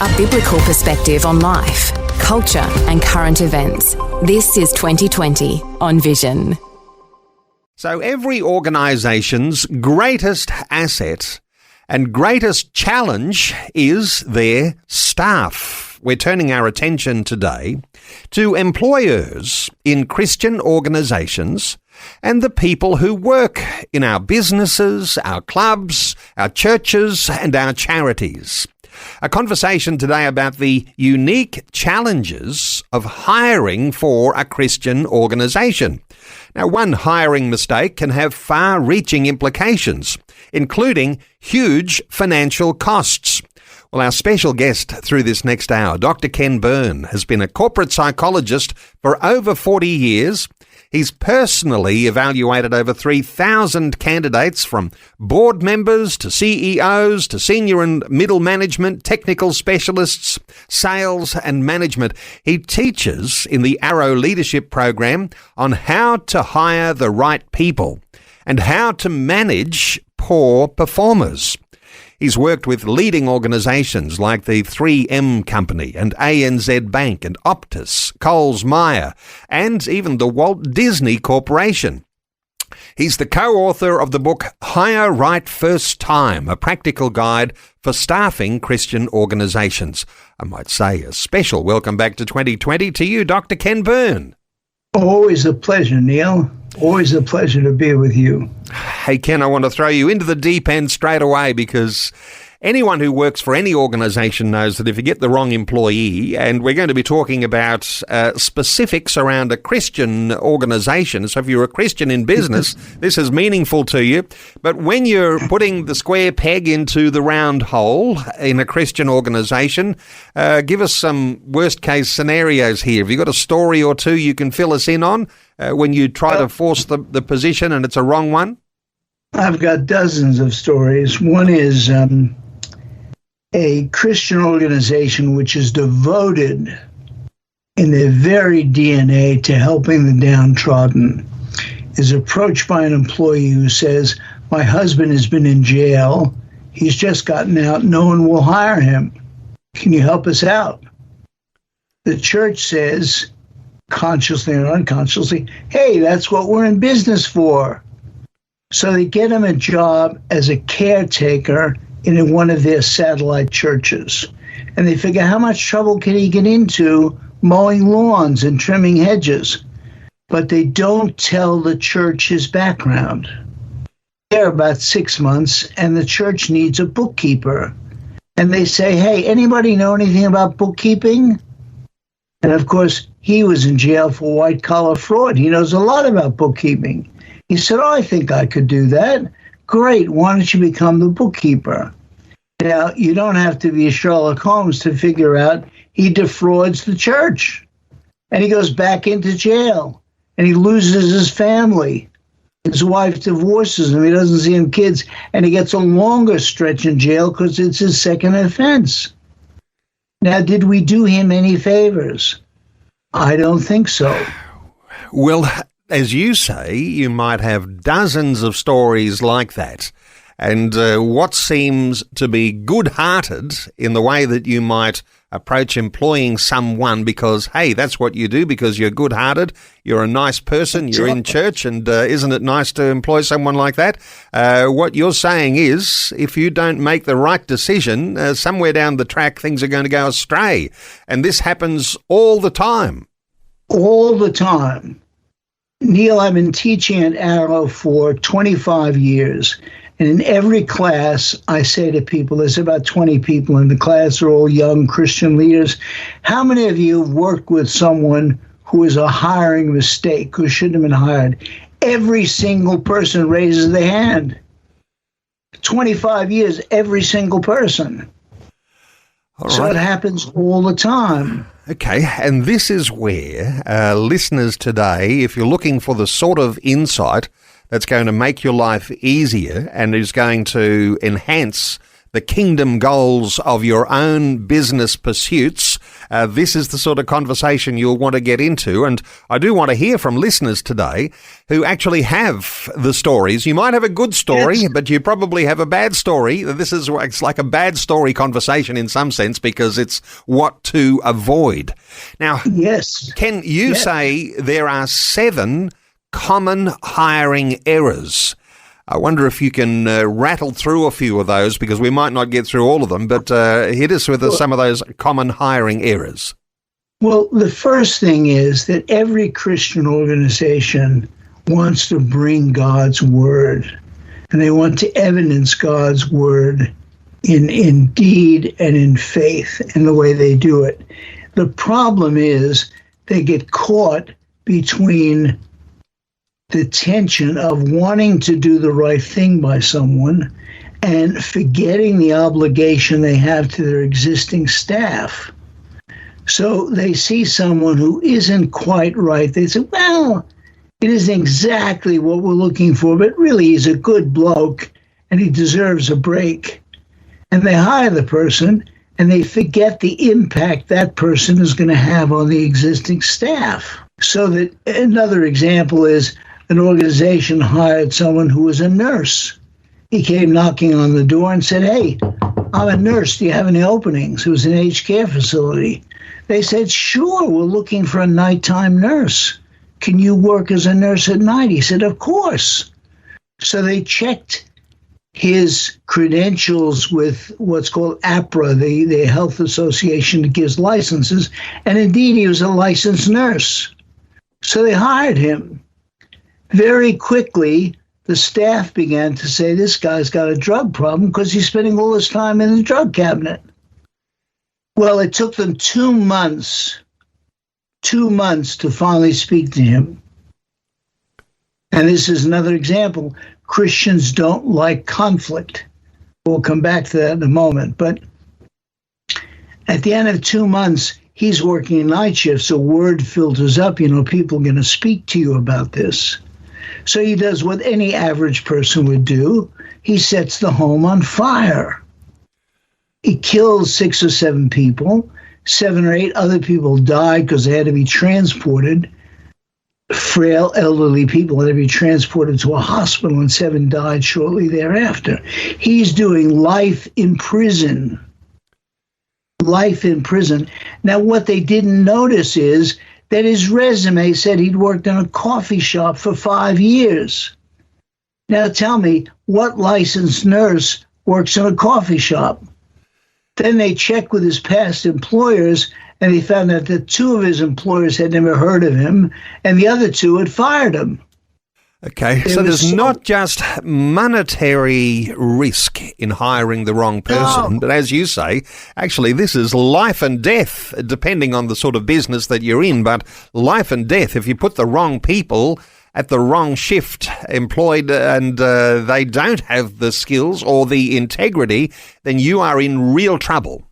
a biblical perspective on life, culture and current events. This is 2020 on Vision. So every organisation's greatest asset and greatest challenge is their staff. We're turning our attention today to employers in Christian organisations and the people who work in our businesses, our clubs, our churches and our charities. A conversation today about the unique challenges of hiring for a Christian organisation. Now, one hiring mistake can have far-reaching implications, including huge financial costs. Well, our special guest through this next hour, Dr. Ken Byrne, has been a corporate psychologist for over 40 years. He's personally evaluated over 3,000 candidates, from board members to CEOs to senior and middle management, technical specialists, sales and management. He teaches in the Arrow Leadership Program on how to hire the right people and how to manage poor performers. He's worked with leading organisations like the 3M Company and ANZ Bank and Optus, Coles Myer, and even the Walt Disney Corporation. He's the co-author of the book Hire Right First Time, a practical guide for staffing Christian organisations. I might say a special welcome back to 2020 to you, Dr. Ken Byrne. Always a pleasure, Neil. Always a pleasure to be with you. Hey, Ken, I want to throw you into the deep end straight away, because anyone who works for any organisation knows that if you get the wrong employee, and we're going to be talking about specifics around a Christian organisation, so if you're a Christian in business, this is meaningful to you. But when you're putting the square peg into the round hole in a Christian organisation, give us some worst-case scenarios here. Have you got a story or two you can fill us in on when you try to force the position and it's a wrong one? I've got dozens of stories. One is a Christian organization which is devoted in their very DNA to helping the downtrodden is approached by an employee who says, "My husband has been in jail. He's just gotten out. No one will hire him. Can you help us out?" The church says, consciously or unconsciously, "Hey, that's what we're in business for." So they get him a job as a caretaker in one of their satellite churches. And they figure, how much trouble can he get into mowing lawns and trimming hedges? But they don't tell the church his background. They're about 6 months, and the church needs a bookkeeper. And they say, "Hey, anybody know anything about bookkeeping?" And of course, he was in jail for white-collar fraud. He knows a lot about bookkeeping. He said, "Oh, I think I could do that." "Great, why don't you become the bookkeeper?" Now, you don't have to be Sherlock Holmes to figure out he defrauds the church. And he goes back into jail. And he loses his family. His wife divorces him. He doesn't see him kids. And he gets a longer stretch in jail because it's his second offense. Now, did we do him any favors? I don't think so. Well, as you say, you might have dozens of stories like that. And what seems to be good-hearted in the way that you might approach employing someone because, hey, that's what you do because you're good-hearted, you're a nice person, you're in church, and isn't it nice to employ someone like that? What you're saying is, if you don't make the right decision, somewhere down the track things are going to go astray. And this happens all the time. All the time. Neil, I've been teaching at Arrow for 25 years. And in every class, I say to people, there's about 20 people in the class, they're all young Christian leaders. How many of you have worked with someone who is a hiring mistake, who shouldn't have been hired? Every single person raises their hand. 25 years, every single person. All so right. It happens all the time. Okay, and this is where listeners today, if you're looking for the sort of insight that's going to make your life easier and is going to enhance the kingdom goals of your own business pursuits, this is the sort of conversation you'll want to get into. And I do want to hear from listeners today who actually have the stories. You might have a good story, yes, but you probably have a bad story. It's like a bad story conversation in some sense because it's what to avoid. Now, yes, can you say there are 7 common hiring errors? I wonder if you can rattle through a few of those because we might not get through all of them, but hit us with some of those common hiring errors. Well, the first thing is that every Christian organization wants to bring God's word, and they want to evidence God's word in deed and in faith in the way they do it. The problem is they get caught between the tension of wanting to do the right thing by someone and forgetting the obligation they have to their existing staff. So they see someone who isn't quite right. They say, well, it isn't exactly what we're looking for, but really he's a good bloke and he deserves a break. And they hire the person and they forget the impact that person is going to have on the existing staff. So that another example is an organization hired someone who was a nurse. He came knocking on the door and said, hey, I'm a nurse. Do you have any openings? It was an aged care facility. They said, sure, we're looking for a nighttime nurse. Can you work as a nurse at night? He said, of course. So they checked his credentials with what's called APRA, the health association that gives licenses. And indeed, he was a licensed nurse. So they hired him. Very quickly, the staff began to say, this guy's got a drug problem because he's spending all his time in the drug cabinet. Well, it took them 2 months to finally speak to him. And this is another example. Christians don't like conflict. We'll come back to that in a moment. But at the end of 2 months, he's working night shifts, so word filters up. People are going to speak to you about this. So he does what any average person would do. He sets the home on fire. He kills 6 or 7 people. 7 or 8 other people died because they had to be transported. Frail, elderly people had to be transported to a hospital, and 7 died shortly thereafter. He's doing life in prison. Life in prison. Now, what they didn't notice is that his resume said he'd worked in a coffee shop for 5 years. Now tell me, what licensed nurse works in a coffee shop? Then they checked with his past employers, and they found out that 2 of his employers had never heard of him, and the other 2 had fired him. Okay, so there's not just monetary risk in hiring the wrong person, but as you say, actually this is life and death, depending on the sort of business that you're in, but life and death if you put the wrong people at the wrong shift employed and they don't have the skills or the integrity, then you are in real trouble.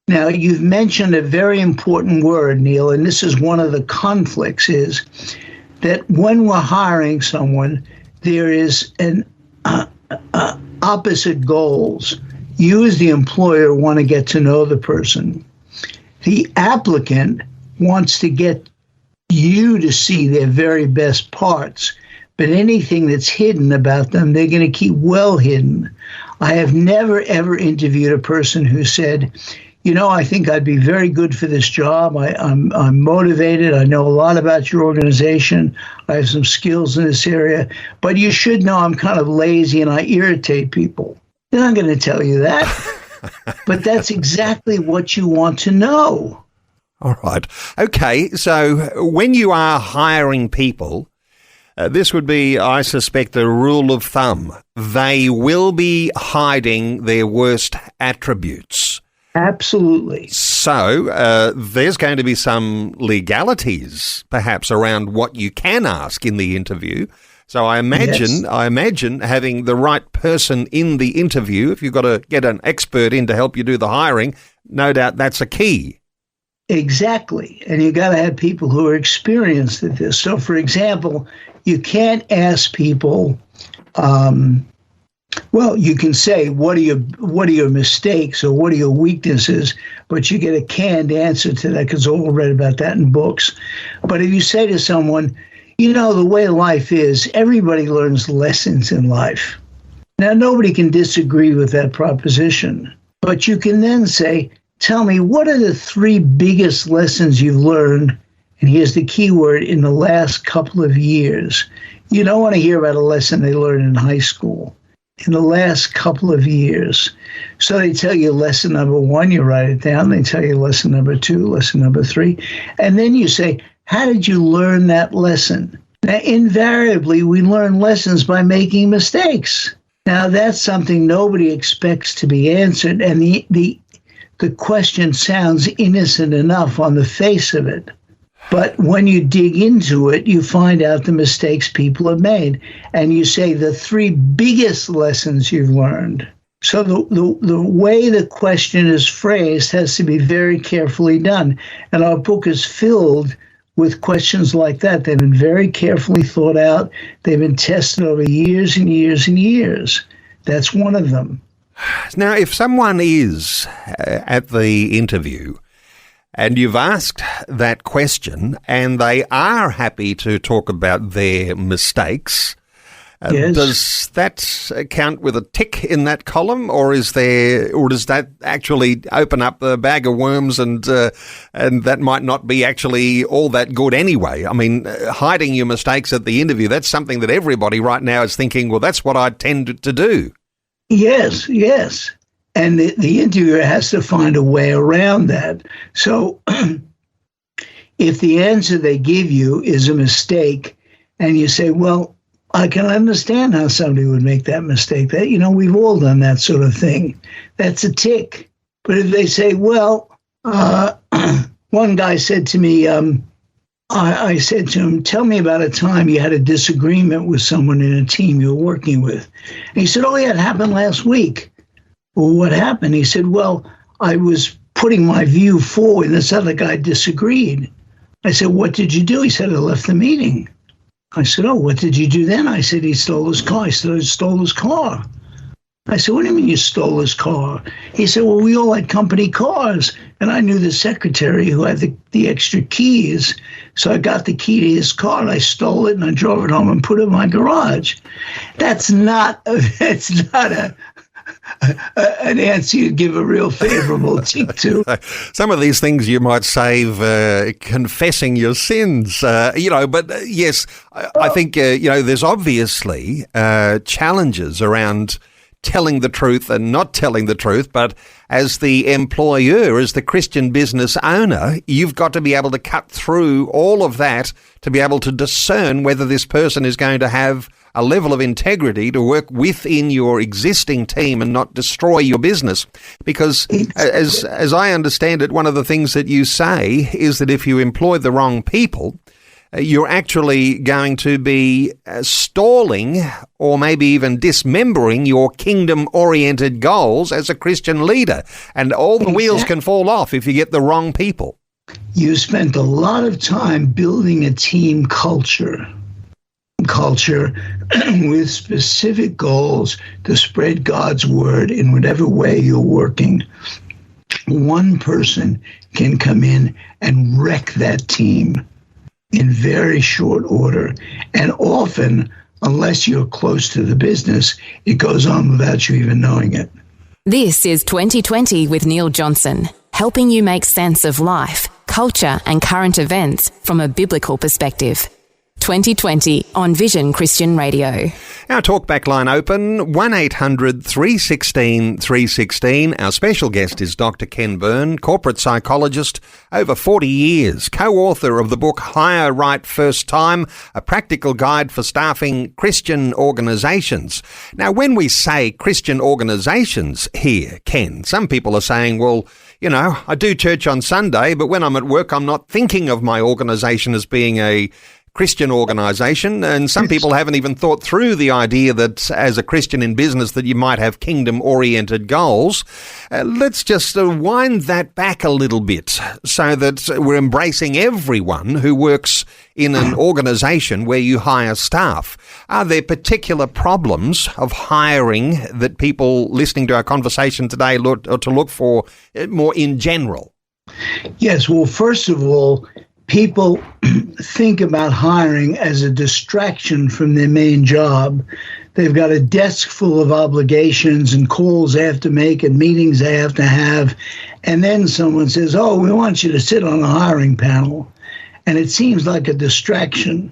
Now, you've mentioned a very important word, Neil, and this is one of the conflicts is that when we're hiring someone, there is an opposite goals. You as the employer want to get to know the person. The applicant wants to get you to see their very best parts, but anything that's hidden about them, they're going to keep well hidden. I have never, ever interviewed a person who said, I think I'd be very good for this job. I'm motivated. I know a lot about your organization. I have some skills in this area. But you should know I'm kind of lazy and I irritate people. They're not going to tell you that. But that's exactly what you want to know. All right. Okay, so when you are hiring people, this would be, I suspect, a rule of thumb. They will be hiding their worst attributes. Absolutely. So there's going to be some legalities, perhaps, around what you can ask in the interview. So I imagine having the right person in the interview, if you've got to get an expert in to help you do the hiring, no doubt that's a key. Exactly. And you got to have people who are experienced at this. So, for example, you can't ask people Well, you can say, what are your mistakes or what are your weaknesses? But you get a canned answer to that because all read about that in books. But if you say to someone, the way life is, everybody learns lessons in life. Now, nobody can disagree with that proposition. But you can then say, tell me, what are the 3 biggest lessons you've learned? And here's the key word, in the last couple of years. You don't want to hear about a lesson they learned in high school. In the last couple of years. So they tell you lesson number 1, you write it down. They tell you lesson number 2, lesson number 3. And then you say, how did you learn that lesson? Now, invariably, we learn lessons by making mistakes. Now, that's something nobody expects to be answered. And the question sounds innocent enough on the face of it. But when you dig into it, you find out the mistakes people have made. And you say the 3 biggest lessons you've learned. So the way the question is phrased has to be very carefully done. And our book is filled with questions like that. They've been very carefully thought out. They've been tested over years and years and years. That's one of them. Now, if someone is at the interview and you've asked that question and they are happy to talk about their mistakes, yes. Does that count with a tick in that column, or does that actually open up a bag of worms and that might not be actually all that good anyway? I mean, hiding your mistakes at the interview, that's something that everybody right now is thinking, well, that's what I tend to do. Yes. And the interviewer has to find a way around that. So if the answer they give you is a mistake and you say, well, I can understand how somebody would make that mistake. That, we've all done that sort of thing. That's a tick. But if they say, well, one guy said to me, I said to him, tell me about a time you had a disagreement with someone in a team you were working with. And he said, oh, yeah, it happened last week. Well, what happened? He said, well, I was putting my view forward and this other guy disagreed. I said, what did you do? He said, I left the meeting. I said, oh, what did you do then? I said, he stole his car. He said, I stole his car. I said, what do you mean you stole his car? He said, well, we all had company cars. And I knew the secretary who had the extra keys. So I got the key to his car and I stole it and I drove it home and put it in my garage. That's not an answer you'd give a real favorable tick to. Some of these things you might save confessing your sins, but yes, I think, there's obviously challenges around telling the truth and not telling the truth, but as the employer, as the Christian business owner, you've got to be able to cut through all of that to be able to discern whether this person is going to have a level of integrity to work within your existing team and not destroy your business. Because as I understand it, one of the things that you say is that if you employ the wrong people, you're actually going to be stalling or maybe even dismembering your kingdom-oriented goals as a Christian leader. And all the wheels can fall off if you get the wrong people. You spent a lot of time building a team culture with specific goals to spread God's word in whatever way you're working. One person can come in and wreck that team in very short order. And often, unless you're close to the business, it goes on without you even knowing it. This is 2020 with Neil Johnson, helping you make sense of life, culture and current events from a biblical perspective. 2020 on Vision Christian Radio. Our talkback line open, 1-800-316-316. Our special guest is Dr. Ken Byrne, corporate psychologist, over 40 years, co-author of the book Hire Right First Time, a practical guide for staffing Christian organisations. Now, when we say Christian organisations here, Ken, some people are saying, well, I do church on Sunday, but when I'm at work, I'm not thinking of my organisation as being a Christian organisation, and some people haven't even thought through the idea that as a Christian in business that you might have kingdom-oriented goals. Let's just wind that back a little bit so that we're embracing everyone who works in an organisation where you hire staff. Are there particular problems of hiring that people listening to our conversation today look to look for more in general? Yes, well, first of all, people think about hiring as a distraction from their main job. They've got a desk full of obligations and calls they have to make and meetings they have to have. And then someone says, oh, we want you to sit on a hiring panel. And it seems like a distraction.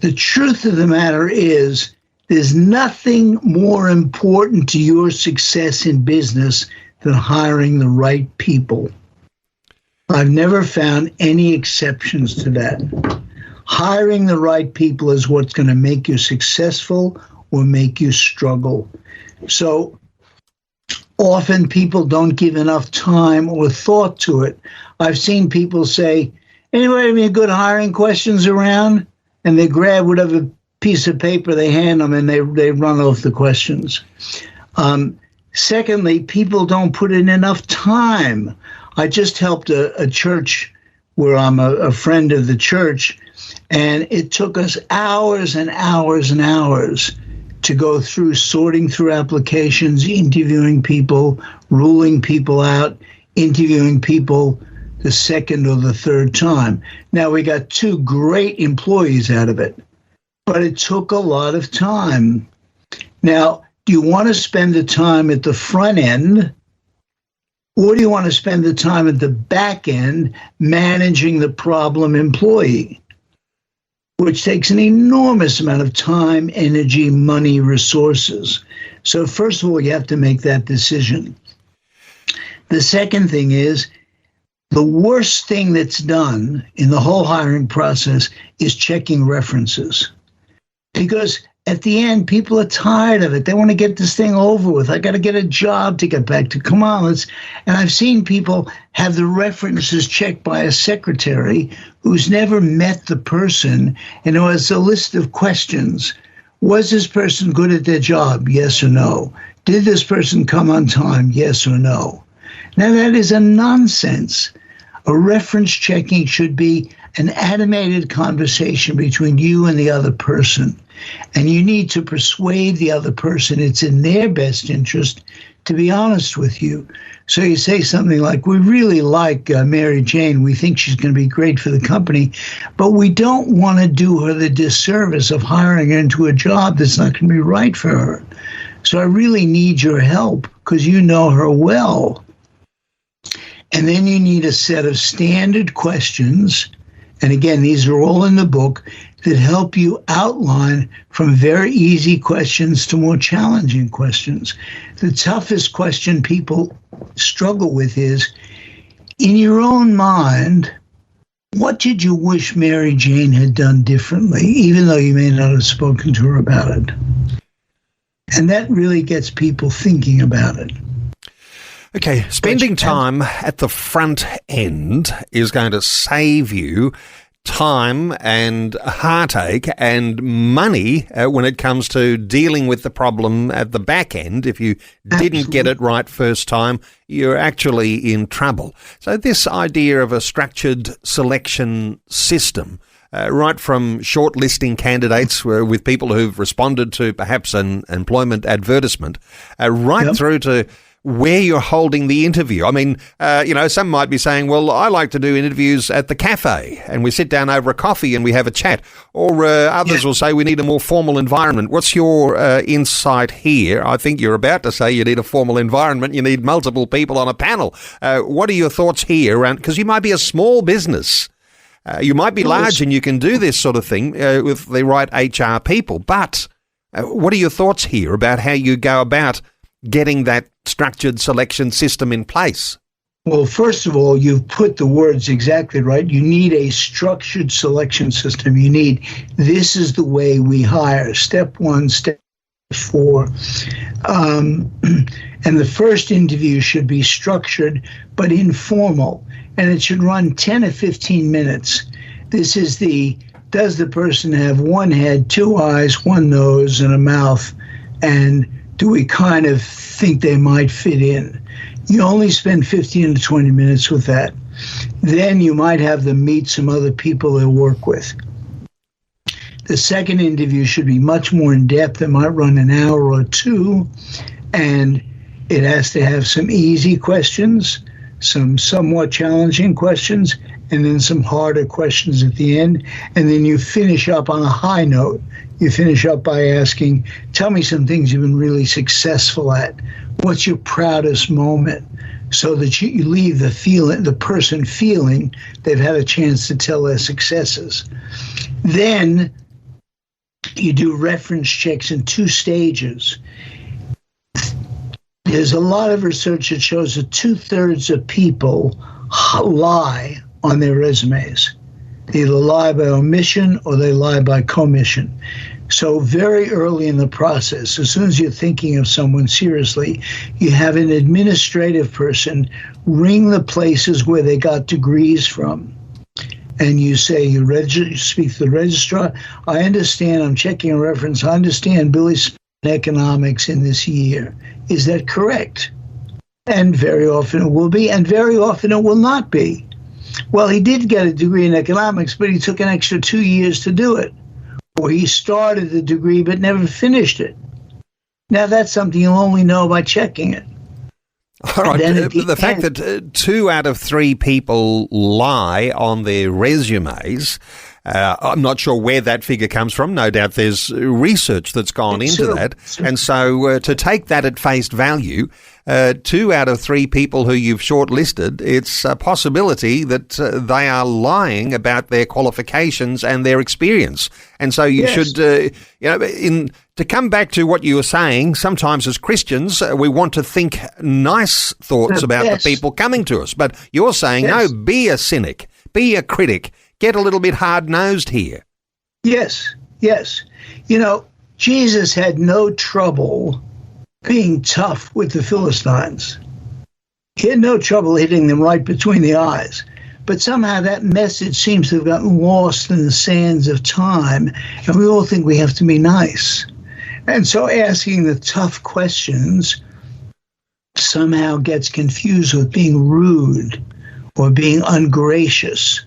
The truth of the matter is there's nothing more important to your success in business than hiring the right people. I've never found any exceptions to that. Hiring the right people is what's going to make you successful or make you struggle. So often people don't give enough time or thought to it. I've seen people say, anybody have any good hiring questions around? And they grab whatever piece of paper they hand them and they run off the questions. Secondly, people don't put in enough time. I just helped a church where I'm a friend of the church, and it took us hours and hours and hours to go through sorting through applications, interviewing people, ruling people out, interviewing people the second or the third time. Now, we got 2 great employees out of it, but it took a lot of time. Now, do you want to spend the time at the front end, or do you want to spend the time at the back end managing the problem employee, which takes an enormous amount of time, energy, money, resources? So first of all, you have to make that decision. The second thing is, the worst thing that's done in the whole hiring process is checking references. Because at the end, people are tired of it. They want to get this thing over with. I got to get a job to get back to. Come on, let's. And I've seen people have the references checked by a secretary who's never met the person and who has a list of questions. Was this person good at their job? Yes or no? Did this person come on time? Yes or no? Now, that is a nonsense. A reference checking should be an animated conversation between you and the other person. And you need to persuade the other person it's in their best interest to be honest with you. So you say something like, we really like Mary Jane. We think she's going to be great for the company, but we don't want to do her the disservice of hiring her into a job that's not going to be right for her. So I really need your help because you know her well. And then you need a set of standard questions. And again, these are all in the book that help you outline from very easy questions to more challenging questions. The toughest question people struggle with is, in your own mind, what did you wish Mary Jane had done differently, even though you may not have spoken to her about it? And that really gets people thinking about it. Okay, spending time at the front end is going to save you time and heartache and money when it comes to dealing with the problem at the back end. If you didn't get it right first time, you're actually in trouble. So this idea of a structured selection system, right from shortlisting candidates with people who've responded to perhaps an employment advertisement, through to where you're holding the interview. I mean, some might be saying, well, I like to do interviews at the cafe and we sit down over a coffee and we have a chat. Or others will say we need a more formal environment. What's your insight here? I think you're about to say you need a formal environment. You need multiple people on a panel. What are your thoughts here? Because you might be a small business. You might be large and you can do this sort of thing with the right HR people. But what are your thoughts here about how you go about getting that structured selection system in place? Well, first of all, you've put the words exactly right. You need a structured selection system. You need, this is the way we hire. Step 1, step 4. And the first interview should be structured but informal. And it should run 10 or 15 minutes. This is the does the person have one head, two eyes, one nose, and a mouth? And do we kind of think they might fit in? You only spend 15 to 20 minutes with that. Then you might have them meet some other people they work with. The second interview should be much more in depth. It might run an hour or two, and it has to have some easy questions, some somewhat challenging questions, and then some harder questions at the end. And then you finish up on a high note. You finish up by asking, tell me some things you've been really successful at. What's your proudest moment? So that you leave the person feeling they've had a chance to tell their successes. Then you do reference checks in 2 stages. There's a lot of research that shows that 2/3 of people lie on their resumes. They either lie by omission or they lie by commission. So very early in the process, as soon as you're thinking of someone seriously, you have an administrative person ring the places where they got degrees from. And you say, you speak to the registrar, I understand, I'm checking a reference, I understand Billy spent economics in this year. Is that correct? And very often it will be, and very often it will not be. Well, he did get a degree in economics, but he took an extra 2 years to do it. Or he started the degree but never finished it. Now, that's something you'll only know by checking it. All right. The fact that 2 out of 3 people lie on their resumes, I'm not sure where that figure comes from. No doubt there's research that's gone into that. And so to take that at face value, 2 out of 3 people who you've shortlisted, it's a possibility that they are lying about their qualifications and their experience. And so you should, to come back to what you were saying, sometimes as Christians, we want to think nice thoughts about the people coming to us. But you're saying, no, be a cynic, be a critic, get a little bit hard-nosed here. Yes. Jesus had no trouble being tough with the Philistines. He had no trouble hitting them right between the eyes. But somehow that message seems to have gotten lost in the sands of time, and we all think we have to be nice. And so asking the tough questions somehow gets confused with being rude or being ungracious.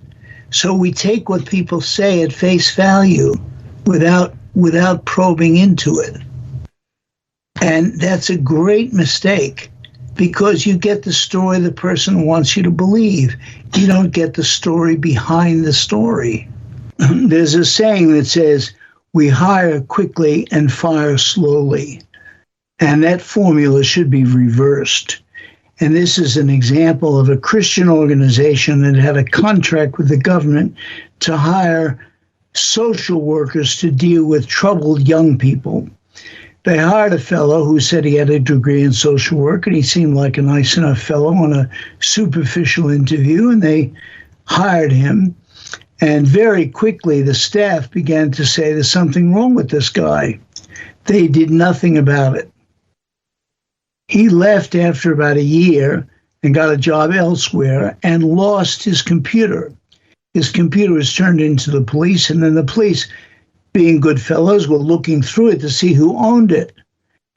So we take what people say at face value without probing into it. And that's a great mistake, because you get the story the person wants you to believe. You don't get the story behind the story. There's a saying that says, we hire quickly and fire slowly. And that formula should be reversed. And this is an example of a Christian organization that had a contract with the government to hire social workers to deal with troubled young people. They hired a fellow who said he had a degree in social work, and he seemed like a nice enough fellow on a superficial interview, and they hired him. And very quickly, the staff began to say, there's something wrong with this guy. They did nothing about it. He left after about a year and got a job elsewhere and lost his computer. His computer was turned into the police, and then the police, being good fellows, were looking through it to see who owned it.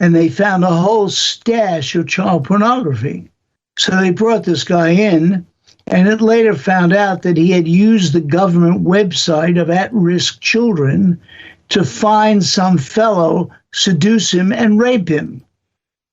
And they found a whole stash of child pornography. So they brought this guy in, and it later found out that he had used the government website of at-risk children to find some fellow, seduce him, and rape him.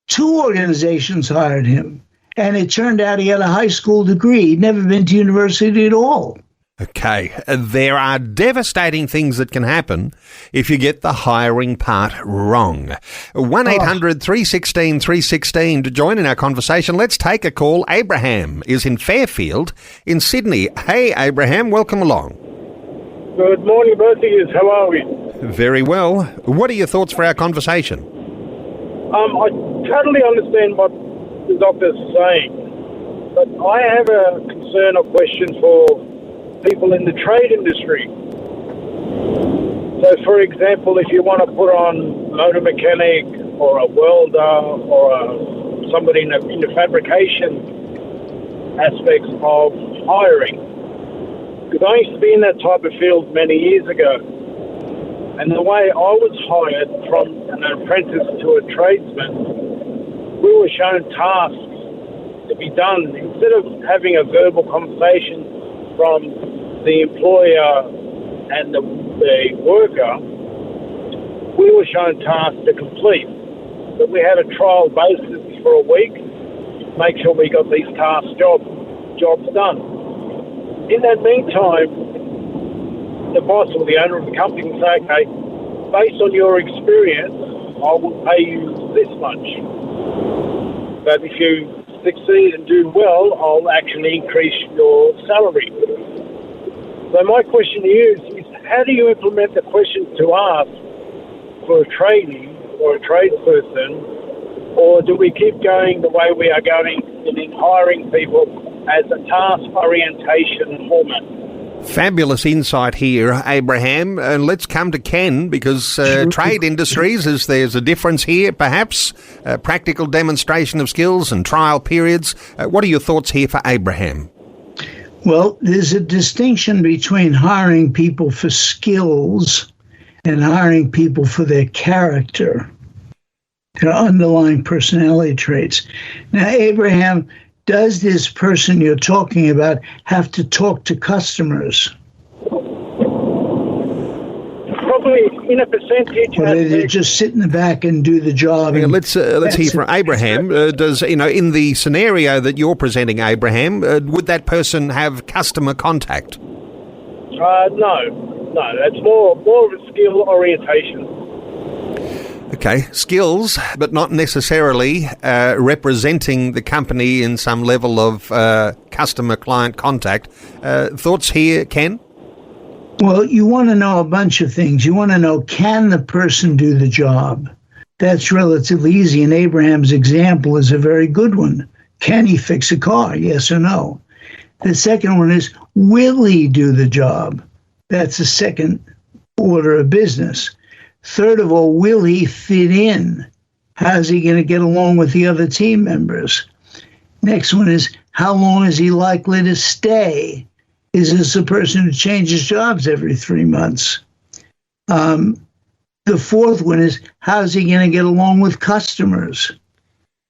2 organizations hired him, and it turned out he had a high school degree. He'd never been to university at all. Okay, there are devastating things that can happen if you get the hiring part wrong. 1-800-316-316 to join in our conversation. Let's take a call. Abraham is in Fairfield in Sydney. Hey, Abraham, welcome along. Good morning, both of you. How are we? Very well. What are your thoughts for our conversation? I totally understand what the doctor's saying, but I have a concern or question for people in the trade industry. So, for example, if you want to put on motor mechanic or a welder or somebody in the fabrication aspects of hiring, Because I used to be in that type of field many years ago. And the way I was hired from an apprentice to a tradesman, we were shown tasks to be done. Instead of having a verbal conversation from the employer and the worker, we were shown tasks to complete. But we had a trial basis for a week, make sure we got these jobs done. In that meantime, the boss or the owner of the company will say, okay, based on your experience, I will pay you this much. But if you succeed and do well, I'll actually increase your salary. So my question to you is how do you implement the questions to ask for a trainee or a tradesperson, or do we keep going the way we are going in hiring people as a task orientation format? Fabulous insight here, Abraham. And let's come to Ken, because trade industries, there's a difference here, perhaps, practical demonstration of skills and trial periods. What are your thoughts here for Abraham? Well, there's a distinction between hiring people for skills and hiring people for their character, their underlying personality traits. Now, Abraham, does this person you're talking about have to talk to customers? Probably in a percentage. Or they just sit in the back and do the job? Let's hear from Abraham. Does, in the scenario that you're presenting, Abraham, would that person have customer contact? No, it's more of a skill orientation. Okay, skills, but not necessarily representing the company in some level of customer-client contact. Thoughts here, Ken? Well, you want to know a bunch of things. You want to know, can the person do the job? That's relatively easy, and Abraham's example is a very good one. Can he fix a car, yes or no? The second one is, will he do the job? That's the second order of business. Third of all, will he fit in? How's he going to get along with the other team members? Next one is, how long is he likely to stay? Is this a person who changes jobs every 3 months? The fourth one is, how's he going to get along with customers?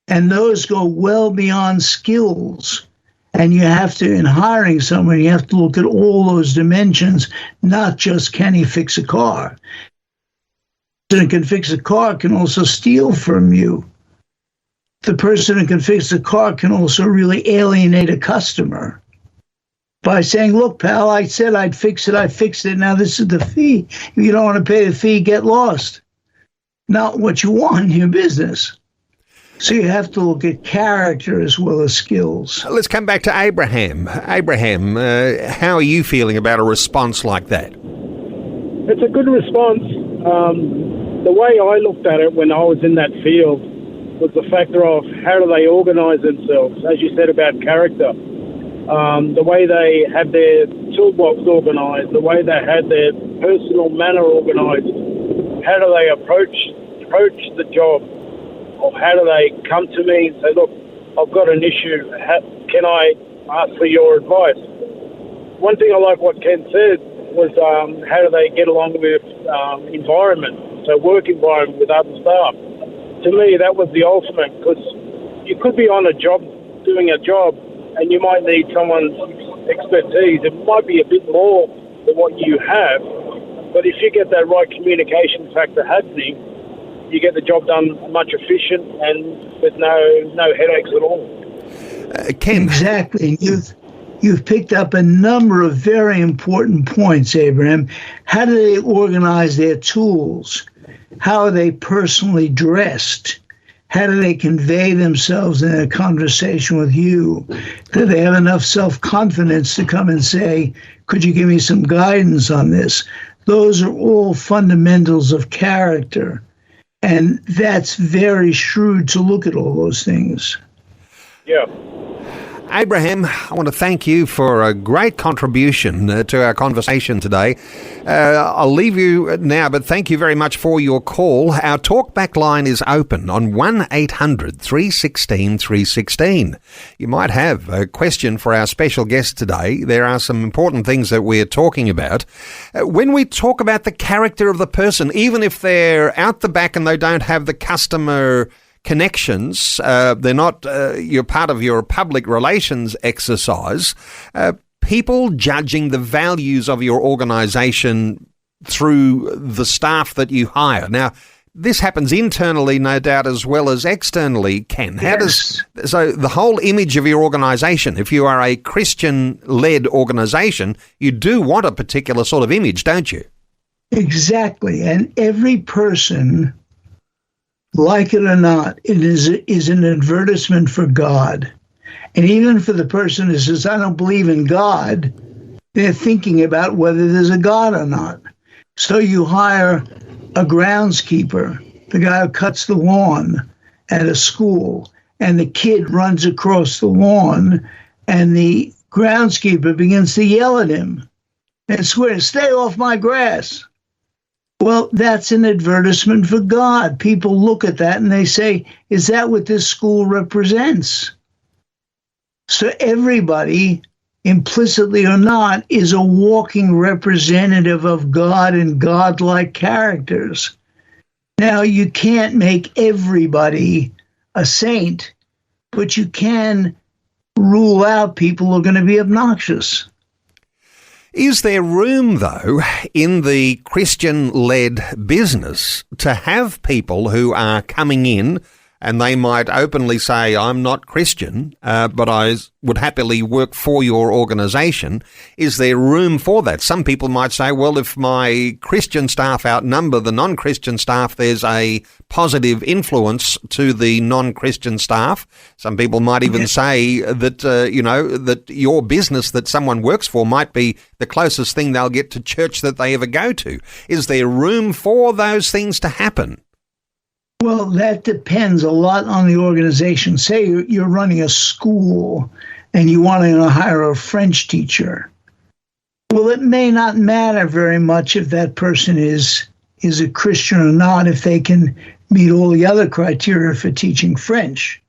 And those go well beyond skills. And you have to, in hiring someone, you have to look at all those dimensions, not just can he fix a car. The person who can fix a car can also steal from you. The person who can fix a car can also really alienate a customer by saying, look, pal, I said I'd fix it, I fixed it, now this is the fee. If you don't want to pay the fee, get lost. Not what you want in your business. So you have to look at character as well as skills. Let's come back to Abraham. Abraham, how are you feeling about a response like that? It's a good response. The way I looked at it when I was in that field was the factor of how do they organise themselves, as you said about character. The way they had their toolbox organised, the way they had their personal manner organised, how do they approach the job, or how do they come to me and say, look, I've got an issue, can I ask for your advice? One thing I like what Ken said was how do they get along with environment, so work environment with other staff. To me, that was the ultimate, because you could be on a job, doing a job, and you might need someone's expertise. It might be a bit more than what you have, but if you get that right communication factor happening, you get the job done much efficient and with no headaches at all. Ken. Exactly. You've picked up a number of very important points, Abraham. How do they organize their tools? How are they personally dressed? How do they convey themselves in a conversation with you? Do they have enough self-confidence to come and say, could you give me some guidance on this? Those are all fundamentals of character. And that's very shrewd to look at all those things. Yeah. Abraham, I want to thank you for a great contribution to our conversation today. I'll leave you now, but thank you very much for your call. Our talkback line is open on 1-800-316-316. You might have a question for our special guest today. There are some important things that we're talking about. When we talk about the character of the person, even if they're out the back and they don't have the customer connections, they're not you're part of your public relations exercise, people judging the values of your organisation through the staff that you hire. Now, this happens internally, no doubt, as well as externally, Ken. So the whole image of your organisation, if you are a Christian-led organisation, you do want a particular sort of image, don't you? Exactly. And every person, like it or not, it is an advertisement for God. And even for the person who says, I don't believe in God, they're thinking about whether there's a God or not. So you hire a groundskeeper, the guy who cuts the lawn at a school, and the kid runs across the lawn, and the groundskeeper begins to yell at him and swear, stay off my grass. Well, that's an advertisement for God. People look at that and they say, is that what this school represents? So everybody, implicitly or not, is a walking representative of God and godlike characters. Now, you can't make everybody a saint, but you can rule out people who are going to be obnoxious. Is there room, though, in the Christian-led business to have people who are coming in and they might openly say, I'm not Christian, but I would happily work for your organisation? Is there room for that? Some people might say, well, if my Christian staff outnumber the non-Christian staff, there's a positive influence to the non-Christian staff. Some people might even say that, that your business that someone works for might be the closest thing they'll get to church that they ever go to. Is there room for those things to happen? Well, that depends a lot on the organization. Say you're running a school and you want to hire a French teacher. Well, it may not matter very much if that person is a Christian or not, if they can meet all the other criteria for teaching French.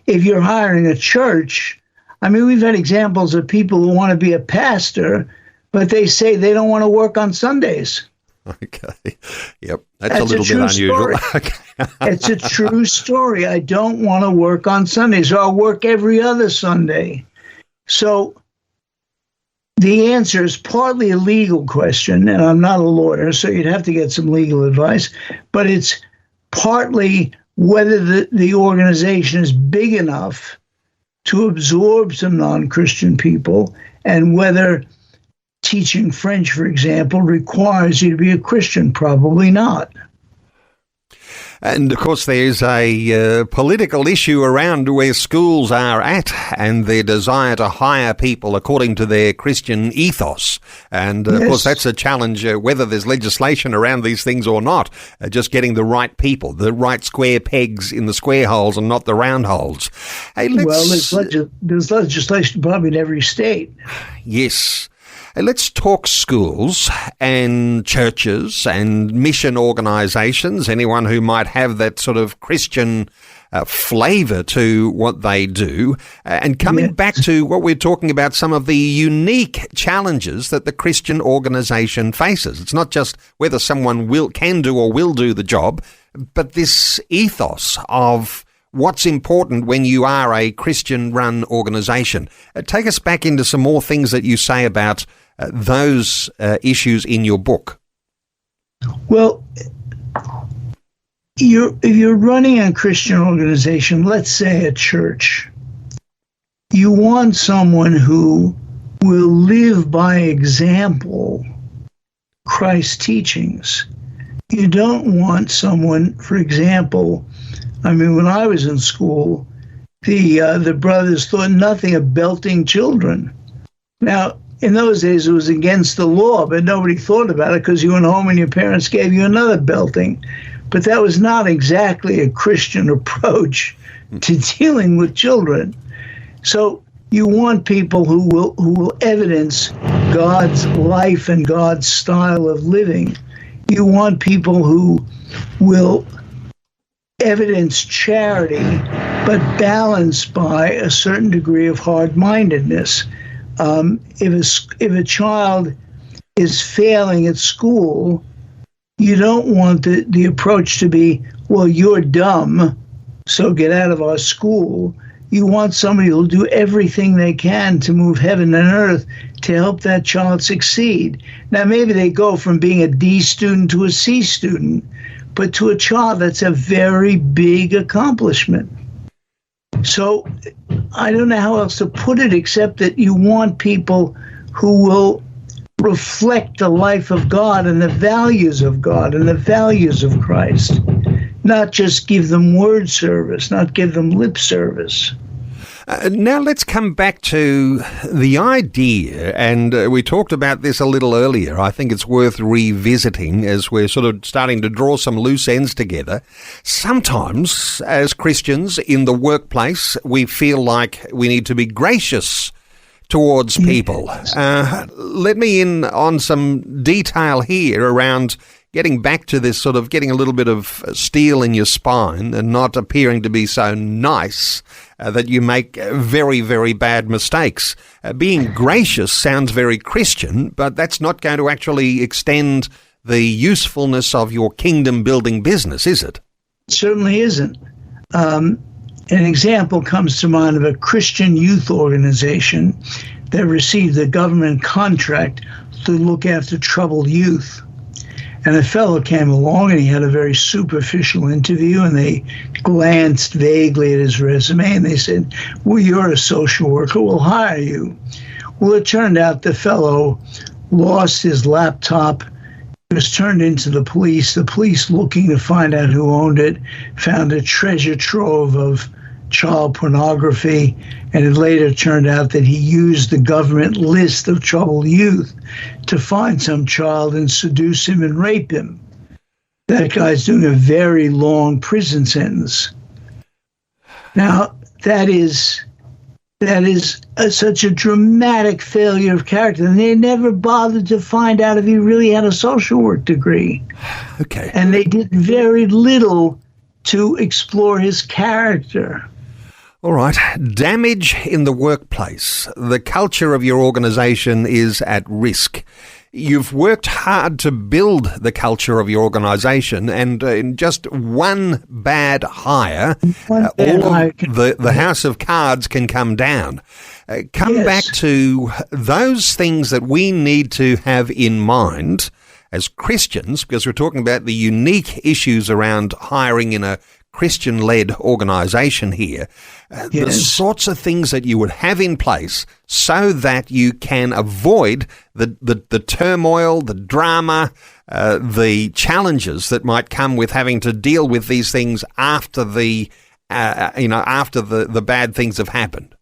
If you're hiring a church, I mean, we've had examples of people who want to be a pastor, but they say they don't want to work on Sundays. Okay. Yep. That's a little bit unusual. Okay. It's a true story. I don't want to work on Sundays, or I'll work every other Sunday. So the answer is partly a legal question, and I'm not a lawyer, so you'd have to get some legal advice, but it's partly whether the organization is big enough to absorb some non-Christian people, and whether teaching French, for example, requires you to be a Christian. Probably not. And, of course, there's a political issue around where schools are at and their desire to hire people according to their Christian ethos. And, of course, that's a challenge, whether there's legislation around these things or not, just getting the right people, the right square pegs in the square holes and not the round holes. Hey, there's legislation probably in every state. Yes. Let's talk schools and churches and mission organisations, anyone who might have that sort of Christian flavour to what they do. And coming back to what we're talking about, some of the unique challenges that the Christian organisation faces. It's not just whether someone can do or will do the job, but this ethos of what's important when you are a Christian-run organisation. Take us back into some more things that you say about those issues in your book. Well, if you're running a Christian organization, let's say a church, you want someone who will live by example Christ's teachings. You don't want someone, for example, I mean, when I was in school, the brothers thought nothing of belting children. Now, in those days, it was against the law, but nobody thought about it because you went home and your parents gave you another belting. But that was not exactly a Christian approach to dealing with children. So You want people who will evidence God's life and God's style of living. You want people who will evidence charity, but balanced by a certain degree of hard-mindedness. If a child is failing at school, you don't want the approach to be, well, you're dumb, so get out of our school. You want somebody who'll do everything they can to move heaven and earth to help that child succeed. Now, maybe they go from being a D student to a C student, but to a child, that's a very big accomplishment. So I don't know how else to put it except that you want people who will reflect the life of God and the values of God and the values of Christ, not just give them word service, not give them lip service. Now let's come back to the idea, and we talked about this a little earlier. I think it's worth revisiting as we're sort of starting to draw some loose ends together. Sometimes, as Christians in the workplace, we feel like we need to be gracious towards people. Let me in on some detail here around getting back to this sort of getting a little bit of steel in your spine and not appearing to be so nice that you make very, very bad mistakes. Being gracious sounds very Christian, but that's not going to actually extend the usefulness of your kingdom-building business, is it? It certainly isn't. An example comes to mind of a Christian youth organization that received a government contract to look after troubled youth. And a fellow came along and he had a very superficial interview, and they glanced vaguely at his resume and they said, well, you're a social worker, we'll hire you. Well, it turned out the fellow lost his laptop. It was turned into the police. The police, looking to find out who owned it, found a treasure trove of child pornography, and it later turned out that he used the government list of troubled youth to find some child and seduce him and rape him. That guy's doing a very long prison sentence. Now, that is such a dramatic failure of character, and they never bothered to find out if he really had a social work degree. Okay. And they did very little to explore his character. All right. Damage in the workplace. The culture of your organisation is at risk. You've worked hard to build the culture of your organisation, and in just one bad hire, all of the house of cards can come down. Come back to those things that we need to have in mind as Christians, because we're talking about the unique issues around hiring in a Christian-led organisation here, the sorts of things that you would have in place so that you can avoid the turmoil, the drama, the challenges that might come with having to deal with these things after the bad things have happened.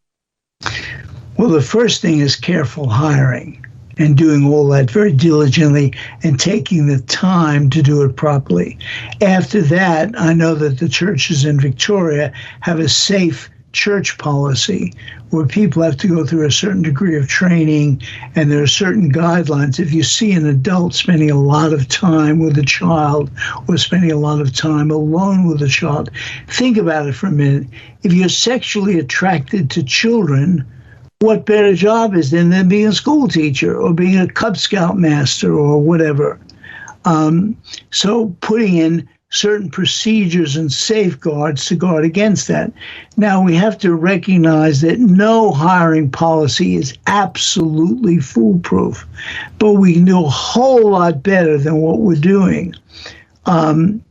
Well, the first thing is careful hiring and doing all that very diligently and taking the time to do it properly. After that, I know that the churches in Victoria have a safe church policy where people have to go through a certain degree of training, and there are certain guidelines. If you see an adult spending a lot of time with a child or spending a lot of time alone with a child, think about it for a minute. If you're sexually attracted to children, what better job is there than being a school teacher or being a Cub Scout master or whatever? So putting in certain procedures and safeguards to guard against that. Now, we have to recognize that no hiring policy is absolutely foolproof, but we can do a whole lot better than what we're doing. And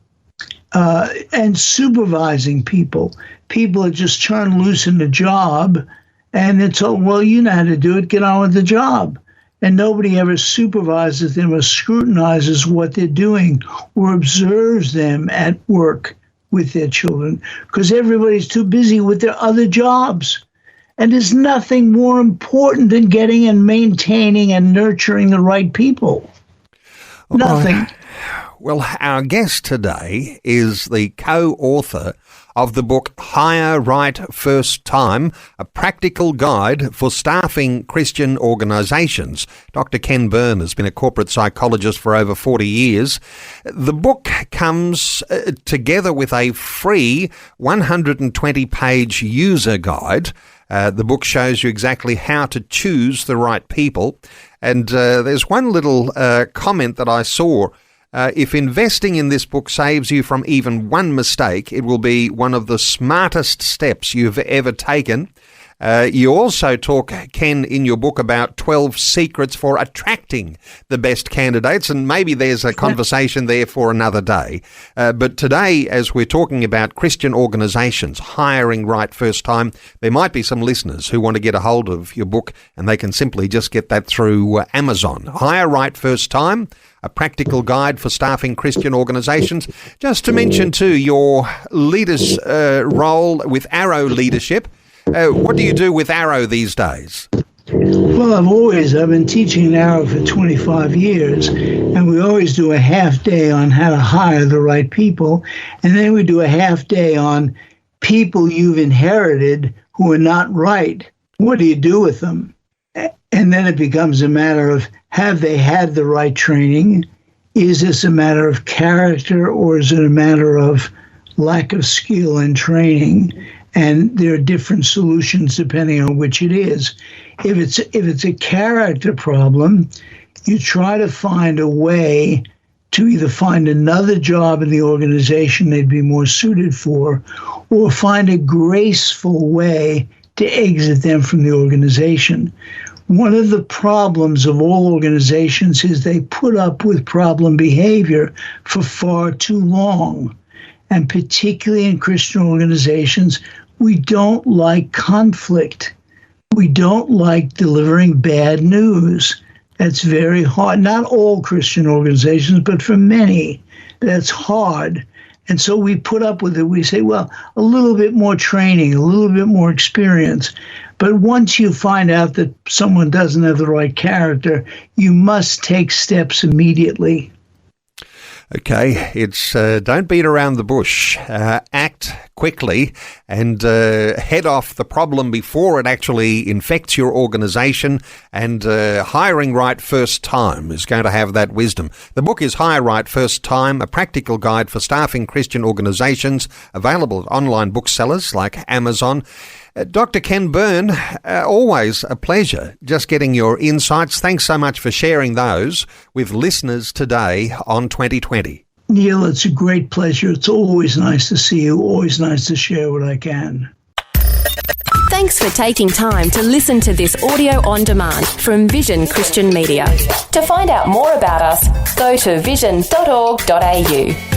supervising people. People are just turned loose in the job, and they're told, well, you know how to do it, get on with the job. And nobody ever supervises them or scrutinizes what they're doing or observes them at work with their children, because everybody's too busy with their other jobs. And there's nothing more important than getting and maintaining and nurturing the right people. Nothing. Well, our guest today is the co-author of the book Hire Right First Time, a practical guide for staffing Christian organisations. Dr. Ken Byrne has been a corporate psychologist for over 40 years. The book comes together with a free 120-page user guide. The book shows you exactly how to choose the right people. And there's one little comment that I saw. If investing in this book saves you from even one mistake, it will be one of the smartest steps you've ever taken. You also talk, Ken, in your book about 12 secrets for attracting the best candidates, and maybe there's a conversation there for another day. But today, as we're talking about Christian organisations hiring right first time, there might be some listeners who want to get a hold of your book, and they can simply just get that through Amazon. Hire Right First Time, a practical guide for staffing Christian organisations. Just to mention too, your leader's role with Arrow Leadership. What do you do with Arrow these days? Well, I've been teaching Arrow for 25 years, and we always do a half day on how to hire the right people, and then we do a half day on people you've inherited who are not right. What do you do with them? And then it becomes a matter of, have they had the right training? Is this a matter of character, or is it a matter of lack of skill and training? And there are different solutions depending on which it is. If it's a character problem, you try to find a way to either find another job in the organization they'd be more suited for, or find a graceful way to exit them from the organization. One of the problems of all organizations is they put up with problem behavior for far too long. And particularly in Christian organizations, we don't like conflict. We don't like delivering bad news. That's very hard. Not all Christian organizations, but for many, that's hard. And so we put up with it. We say, well, a little bit more training, a little bit more experience. But once you find out that someone doesn't have the right character, you must take steps immediately. Okay, it's don't beat around the bush. Act quickly and head off the problem before it actually infects your organisation. And hiring right first time is going to have that wisdom. The book is Hire Right First Time, a practical guide for staffing Christian organisations, available at online booksellers like Amazon. Dr. Ken Byrne, always a pleasure just getting your insights. Thanks so much for sharing those with listeners today on 2020. Neil, it's a great pleasure. It's always nice to see you, always nice to share what I can. Thanks for taking time to listen to this audio on demand from Vision Christian Media. To find out more about us, go to vision.org.au.